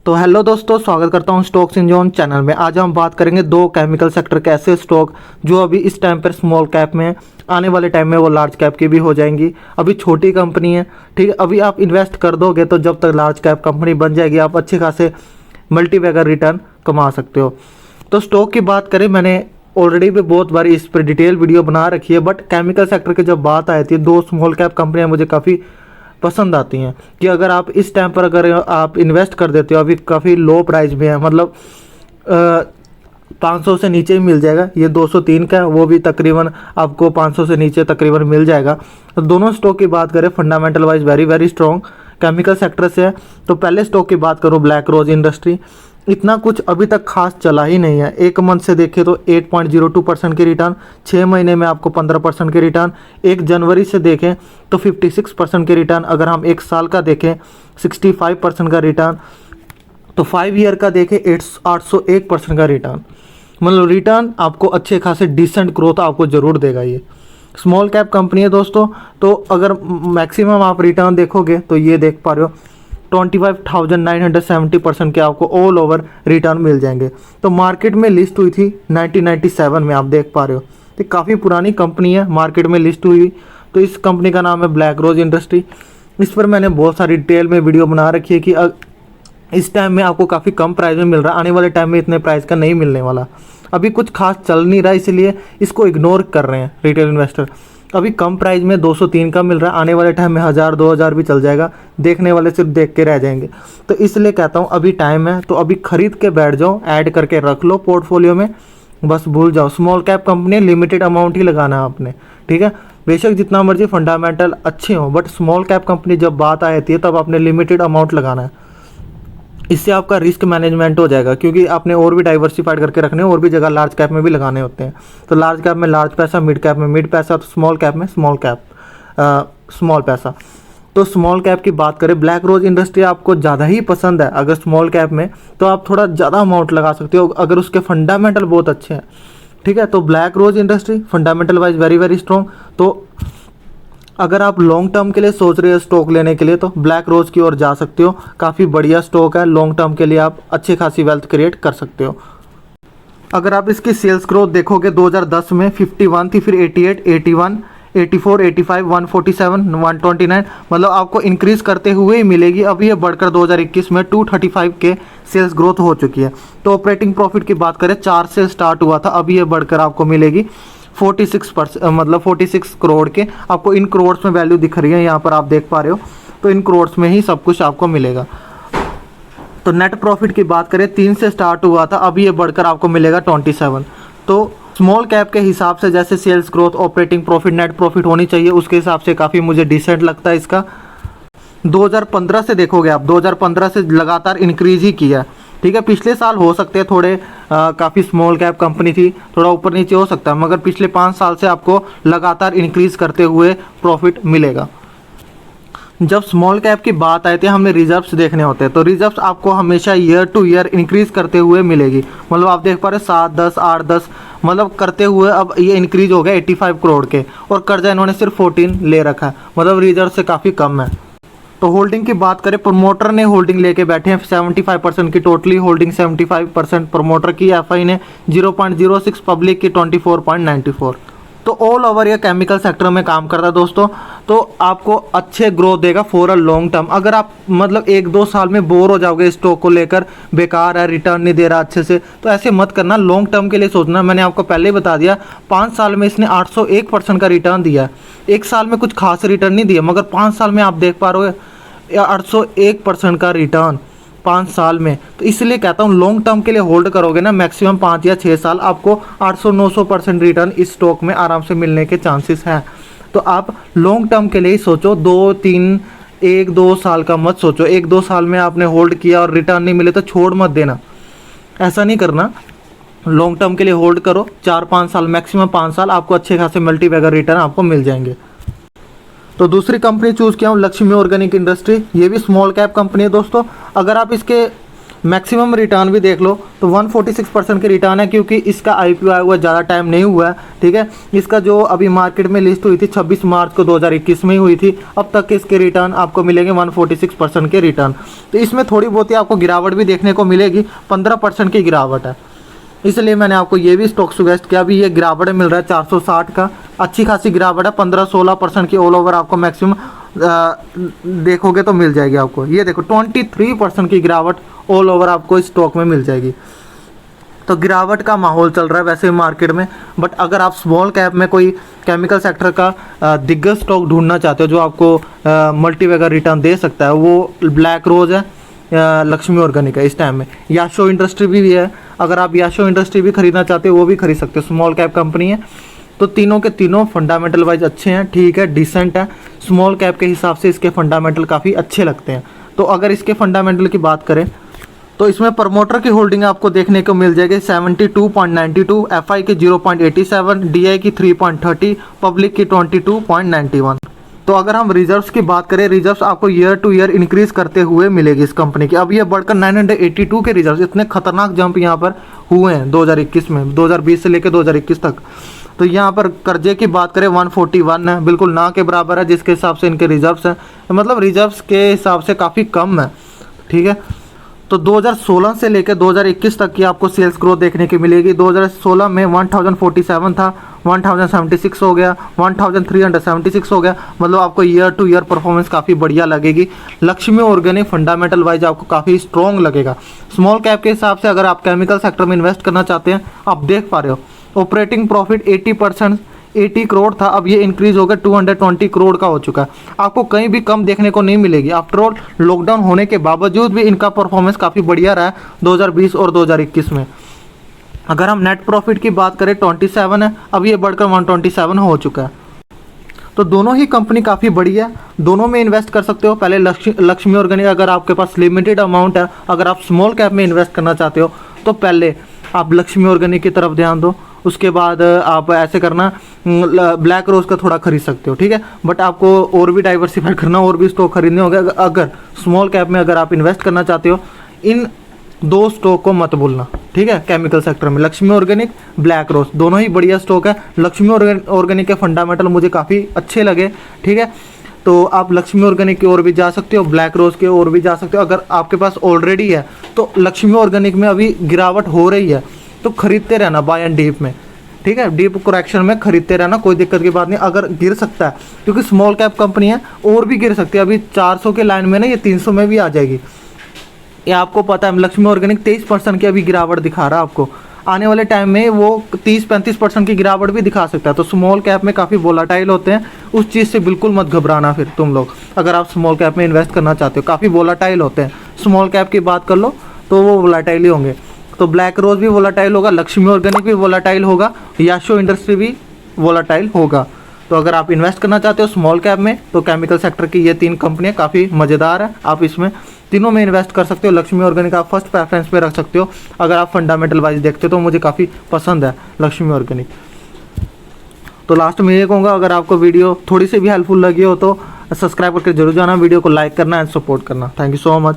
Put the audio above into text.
तो हेलो दोस्तों, स्वागत करता हूं स्टॉक्स इन जोन चैनल में। आज हम बात करेंगे दो केमिकल सेक्टर के ऐसे स्टॉक जो अभी इस टाइम पर स्मॉल कैप में हैं, आने वाले टाइम में वो लार्ज कैप की भी हो जाएंगी। अभी छोटी कंपनी है, ठीक है। अभी आप इन्वेस्ट कर दोगे तो जब तक लार्ज कैप कंपनी बन जाएगी आप अच्छे खासे मल्टीबैगर रिटर्न कमा सकते हो। तो स्टॉक की बात करें, मैंने ऑलरेडी भी बहुत बार इस पर डिटेल वीडियो बना रखी है, बट केमिकल सेक्टर की जब बात आई थी, दो स्मॉल कैप कंपनियाँ मुझे काफ़ी पसंद आती हैं कि अगर आप इस टाइम पर अगर आप इन्वेस्ट कर देते हो, अभी काफ़ी लो प्राइस में है, मतलब 500 से नीचे ही मिल जाएगा। ये 203 का है, वो भी तकरीबन आपको 500 से नीचे तकरीबन मिल जाएगा। तो दोनों स्टॉक की बात करें, fundamental wise very very strong chemical sector से है। तो पहले स्टॉक की बात करूँ, ब्लैक रोज इंडस्ट्री, इतना कुछ अभी तक खास चला ही नहीं है। एक मंथ से देखें तो 8.02% की रिटर्न, 6 महीने में आपको 15% की रिटर्न, 1 जनवरी से देखें तो 56% की रिटर्न, अगर हम 1 साल का देखें 65% का रिटर्न, तो 5 ईयर का देखें 801% का रिटर्न। मतलब रिटर्न आपको अच्छे खासे डिसेंट ग्रोथ आपको ज़रूर देगा। ये स्मॉल कैप कंपनी है दोस्तों। तो अगर मैक्सिमम आप रिटर्न देखोगे तो ये देख पा रहे हो 25,970% के आपको ऑल ओवर रिटर्न मिल जाएंगे। तो मार्केट में लिस्ट हुई थी 1997 में, आप देख पा रहे हो। तो काफ़ी पुरानी कंपनी है, मार्केट में लिस्ट हुई। तो इस कंपनी का नाम है ब्लैक रोज इंडस्ट्री। इस पर मैंने बहुत सारी डिटेल में वीडियो बना रखी है कि इस टाइम में आपको काफ़ी कम प्राइस में मिल रहा है, आने वाले टाइम में इतने प्राइस का नहीं मिलने वाला। अभी कुछ खास चल नहीं रहा, इसलिए इसको इग्नोर कर रहे हैं रिटेल इन्वेस्टर। अभी कम प्राइस में 203 का मिल रहा है, आने वाले टाइम में 1000-2000 भी चल जाएगा, देखने वाले सिर्फ देख के रह जाएंगे। तो इसलिए कहता हूँ अभी टाइम है, तो अभी खरीद के बैठ जाओ, ऐड करके रख लो पोर्टफोलियो में, बस भूल जाओ। Small cap company, limited amount ही लगाना है आपने, ठीक है। बेशक जितना मर्जी फंडामेंटल अच्छे हों, बट स्मॉल कैप कंपनी जब बात आती है तब आपने लिमिटेड अमाउंट लगाना है। इससे आपका रिस्क मैनेजमेंट हो जाएगा, क्योंकि आपने और भी डाइवर्सिफाइड करके रखने हैं, और भी जगह लार्ज कैप में भी लगाने होते हैं। तो लार्ज कैप में लार्ज पैसा, मिड कैप में मिड पैसा, तो स्मॉल कैप में स्मॉल पैसा। तो स्मॉल कैप की बात करें, ब्लैक रोज इंडस्ट्री आपको ज़्यादा ही पसंद है अगर स्मॉल कैप में, तो आप थोड़ा ज़्यादा अमाउंट लगा सकते हो अगर उसके फंडामेंटल बहुत अच्छे हैं, ठीक है। तो black rose industry fundamental wise very very strong. तो अगर आप लॉन्ग टर्म के लिए सोच रहे हो स्टॉक लेने के लिए, तो ब्लैक रोज की ओर जा सकते हो। काफ़ी बढ़िया स्टॉक है, लॉन्ग टर्म के लिए आप अच्छी खासी वेल्थ क्रिएट कर सकते हो। अगर आप इसकी सेल्स ग्रोथ देखोगे, 2010 में 51 थी, फिर 88, 81, 84, 85, 147, 129, मतलब आपको इंक्रीज करते हुए ही मिलेगी। अभी ये बढ़कर 2021 में 235 के सेल्स ग्रोथ हो चुकी है। तो ऑपरेटिंग प्रॉफिट की बात करें, 4 से स्टार्ट हुआ था, अभी ये बढ़कर आपको मिलेगी 46%, मतलब 46 करोड़ के। आपको इन करोड़ में वैल्यू दिख रही है, यहाँ पर आप देख पा रहे हो। तो इन करोड़ में ही सब कुछ आपको मिलेगा। तो नेट प्रॉफिट की बात करें, 3 से स्टार्ट हुआ था, अभी ये बढ़कर आपको मिलेगा 27। तो स्मॉल कैप के हिसाब से जैसे sales growth, operating profit, net profit होनी चाहिए, उसके हिसाब से काफ़ी मुझे डिसेंट लगता है इसका। 2015 से देखोगे आप, 2015 से लगातार इंक्रीज ही किया है, ठीक है। पिछले साल हो सकते हैं थोड़े काफ़ी स्मॉल कैप कंपनी थी, थोड़ा ऊपर नीचे हो सकता है, मगर पिछले 5 साल से आपको लगातार इंक्रीज करते हुए प्रॉफिट मिलेगा। जब स्मॉल कैप की बात आई थी, हमने रिजर्व्स देखने होते हैं, तो रिजर्व्स आपको हमेशा ईयर टू ईयर इंक्रीज करते हुए मिलेगी। मतलब आप देख पा रहे 7, 10, 8, 10 मतलब करते हुए अब ये इंक्रीज हो गया 85 करोड़ के, और कर्जा इन्होंने सिर्फ 14 ले रखा है, मतलब रिजर्व से काफ़ी कम है। तो होल्डिंग की बात करें, प्रमोटर ने होल्डिंग लेके बैठे हैं 75% की, टोटली होल्डिंग 75% प्रमोटर की, एफआई ने 0.06, पब्लिक की 24.94। तो ऑल ओवर ये केमिकल सेक्टर में काम करता है दोस्तों। तो आपको अच्छे ग्रोथ देगा फॉर अ लॉन्ग टर्म। अगर आप मतलब 1-2 साल में बोर हो जाओगे स्टॉक को लेकर, बेकार है, रिटर्न नहीं दे रहा अच्छे से, तो ऐसे मत करना, लॉन्ग टर्म के लिए सोचना। मैंने आपको पहले ही बता दिया, 5 साल में इसने 801% का रिटर्न दिया है। 1 साल में कुछ खास रिटर्न नहीं दिया, मगर 5 साल में आप देख पा रहे हो 801% का रिटर्न 5 साल में। तो इसलिए कहता हूँ लॉन्ग टर्म के लिए होल्ड करोगे ना, मैक्सिमम 5 या 6 साल, आपको 800-900% रिटर्न इस स्टॉक में आराम से मिलने के चांसेस हैं। तो आप लॉन्ग टर्म के लिए ही सोचो, 2-3, 1-2 साल का मत सोचो। 1-2 साल में आपने होल्ड किया और रिटर्न नहीं मिले तो छोड़ मत देना, ऐसा नहीं करना। लॉन्ग टर्म के लिए होल्ड करो, 4-5 साल, मैक्सिमम 5 साल, आपको अच्छे खासे मल्टीबैगर रिटर्न आपको मिल जाएंगे। तो दूसरी कंपनी चूज़ किया हूँ, लक्ष्मी ऑर्गेनिक इंडस्ट्री। ये भी स्मॉल कैप कंपनी है दोस्तों। अगर आप इसके मैक्सिमम रिटर्न भी देख लो तो 146% के रिटर्न है, क्योंकि इसका आईपीओ आया हुआ ज़्यादा टाइम नहीं हुआ है। ठीक है, इसका जो अभी मार्केट में लिस्ट हुई थी 26 मार्च को 2021 में ही हुई थी, अब तक के इसके रिटर्न आपको मिलेंगे 146% के रिटर्न। तो इसमें थोड़ी बहुत ही आपको गिरावट भी देखने को मिलेगी, 15% की गिरावट है, इसलिए मैंने आपको ये भी स्टॉक सुजेस्ट किया। अभी ये गिरावट मिल रहा है 460 का, अच्छी खासी गिरावट है, 15-16% की ऑल ओवर आपको मैक्सिमम देखोगे तो मिल जाएगी आपको। ये देखो 23% की गिरावट ऑल ओवर आपको इस स्टॉक में मिल जाएगी। तो गिरावट का माहौल चल रहा है वैसे मार्केट में, बट अगर आप स्मॉल कैप में कोई केमिकल सेक्टर का दिग्गज स्टॉक ढूंढना चाहते हो जो आपको मल्टीबैगर रिटर्न दे सकता है, वो ब्लैक रोज है, लक्ष्मी ऑर्गेनिक है इस टाइम में। याशो इंडस्ट्री भी है, अगर आप याशो इंडस्ट्री भी खरीदना चाहते हो वो भी खरीद सकते हो, स्मॉल कैप कंपनी है। तो तीनों के तीनों फंडामेंटल वाइज अच्छे हैं, ठीक है, डिसेंट है। स्मॉल कैप के हिसाब से इसके फंडामेंटल काफ़ी अच्छे लगते हैं। तो अगर इसके फंडामेंटल की बात करें तो इसमें प्रमोटर की होल्डिंग आपको देखने को मिल जाएगी 72.92, एफआई की 0.87, डीआई की 3.30, पब्लिक की 22.91। तो अगर हम रिजर्व्स की बात करें, रिजर्व्स आपको ईयर टू ईयर इंक्रीज करते हुए मिलेगी इस कंपनी की। अब ये बढ़कर 982 के रिजर्व्स, इतने खतरनाक जंप यहाँ पर हुए हैं 2021 में, 2020 से लेकर 2021 तक। तो यहाँ पर कर्जे की बात करें 141 है, बिल्कुल ना के बराबर है जिसके हिसाब से इनके रिजर्व्स हैं, मतलब रिजर्व्स के हिसाब से काफ़ी कम है। ठीक है, तो 2016 से लेकर 2021 तक की आपको सेल्स ग्रोथ देखने की मिलेगी। 2016 में 1047 था, 1076 हो गया, 1376 हो गया, मतलब आपको ईयर टू ईयर परफॉर्मेंस काफ़ी बढ़िया लगेगी। लक्ष्मी ऑर्गेनिक फंडामेंटल वाइज आपको काफ़ी स्ट्रॉन्ग लगेगा। स्मॉल कैप के हिसाब से अगर आप केमिकल सेक्टर में इन्वेस्ट करना चाहते हैं, आप देख पा रहे हो ऑपरेटिंग प्रॉफिट 80 करोड़ था, अब ये इंक्रीज होकर 220 करोड़ का हो चुका है। आपको कहीं भी कम देखने को नहीं मिलेगी। आफ्टर ऑल लॉकडाउन होने के बावजूद भी इनका परफॉर्मेंस काफ़ी बढ़िया रहा है 2020 और 2021 में। अगर हम नेट प्रॉफिट की बात करें 27 है, अब ये बढ़कर 127 हो चुका है। तो दोनों ही कंपनी काफ़ी बढ़िया है, दोनों में इन्वेस्ट कर सकते हो। पहले लक्ष्मी ऑर्गेनिक, अगर आपके पास लिमिटेड अमाउंट है, अगर आप स्मॉल कैप में इन्वेस्ट करना चाहते हो तो पहले आप लक्ष्मी ऑर्गेनिक की तरफ ध्यान दो, उसके बाद आप ऐसे करना ब्लैक रोज का थोड़ा खरीद सकते हो। ठीक है, बट आपको और भी डाइवर्सिफाई करना, और भी स्टॉक खरीदने होंगे। अगर स्मॉल कैप में अगर आप इन्वेस्ट करना चाहते हो, इन दो स्टॉक को मत भूलना। ठीक है, केमिकल सेक्टर में लक्ष्मी ऑर्गेनिक, ब्लैक रोज, दोनों ही बढ़िया स्टॉक है। लक्ष्मी ऑर्गेनिक के फंडामेंटल मुझे काफ़ी अच्छे लगे। ठीक है, तो आप लक्ष्मी ऑर्गेनिक की ओर भी जा सकते हो, ब्लैक रोज की ओर भी जा सकते हो। अगर आपके पास ऑलरेडी है तो लक्ष्मी ऑर्गेनिक में अभी गिरावट हो रही है तो खरीदते रहना बाय एंड डीप में। ठीक है, डीप करेक्शन में खरीदते रहना, कोई दिक्कत की बात नहीं। अगर गिर सकता है, क्योंकि स्मॉल कैप कंपनी है, और भी गिर सकती है। अभी 400 के लाइन में ना, ये 300 में भी आ जाएगी। ये आपको पता है, लक्ष्मी ऑर्गेनिक 23% की अभी गिरावट दिखा रहा है आपको। आने वाले टाइम में वो 30-35% की गिरावट भी दिखा सकता है। तो स्मॉल कैप में काफ़ी वोलाटाइल होते हैं, उस चीज़ से बिल्कुल मत घबराना। फिर तुम लोग अगर आप स्मॉल कैप में इन्वेस्ट करना चाहते हो, काफ़ी वोलाटाइल होते हैं। स्मॉल कैप की बात कर लो तो वो वोलाटाइल ही होंगे। तो ब्लैक रोज भी वोलाटाइल होगा, लक्ष्मी ऑर्गेनिक भी वोलाटाइल होगा, याशो इंडस्ट्री भी वोलाटाइल होगा। तो अगर आप इन्वेस्ट करना चाहते हो स्मॉल कैप में, तो केमिकल सेक्टर की ये 3 कंपनियां काफ़ी मज़ेदार है, आप इसमें तीनों में इन्वेस्ट कर सकते हो। लक्ष्मी ऑर्गेनिक आप फर्स्ट प्रेफरेंस पे रख सकते हो। अगर आप फंडामेंटल वाइज देखते हो तो मुझे काफ़ी पसंद है लक्ष्मी ऑर्गेनिक। तो लास्ट में ये कहूँगा, अगर आपको वीडियो थोड़ी सी भी हेल्पफुल लगी हो तो सब्सक्राइब करके जरूर जाना, वीडियो को लाइक करना एंड सपोर्ट करना। Thank you so much.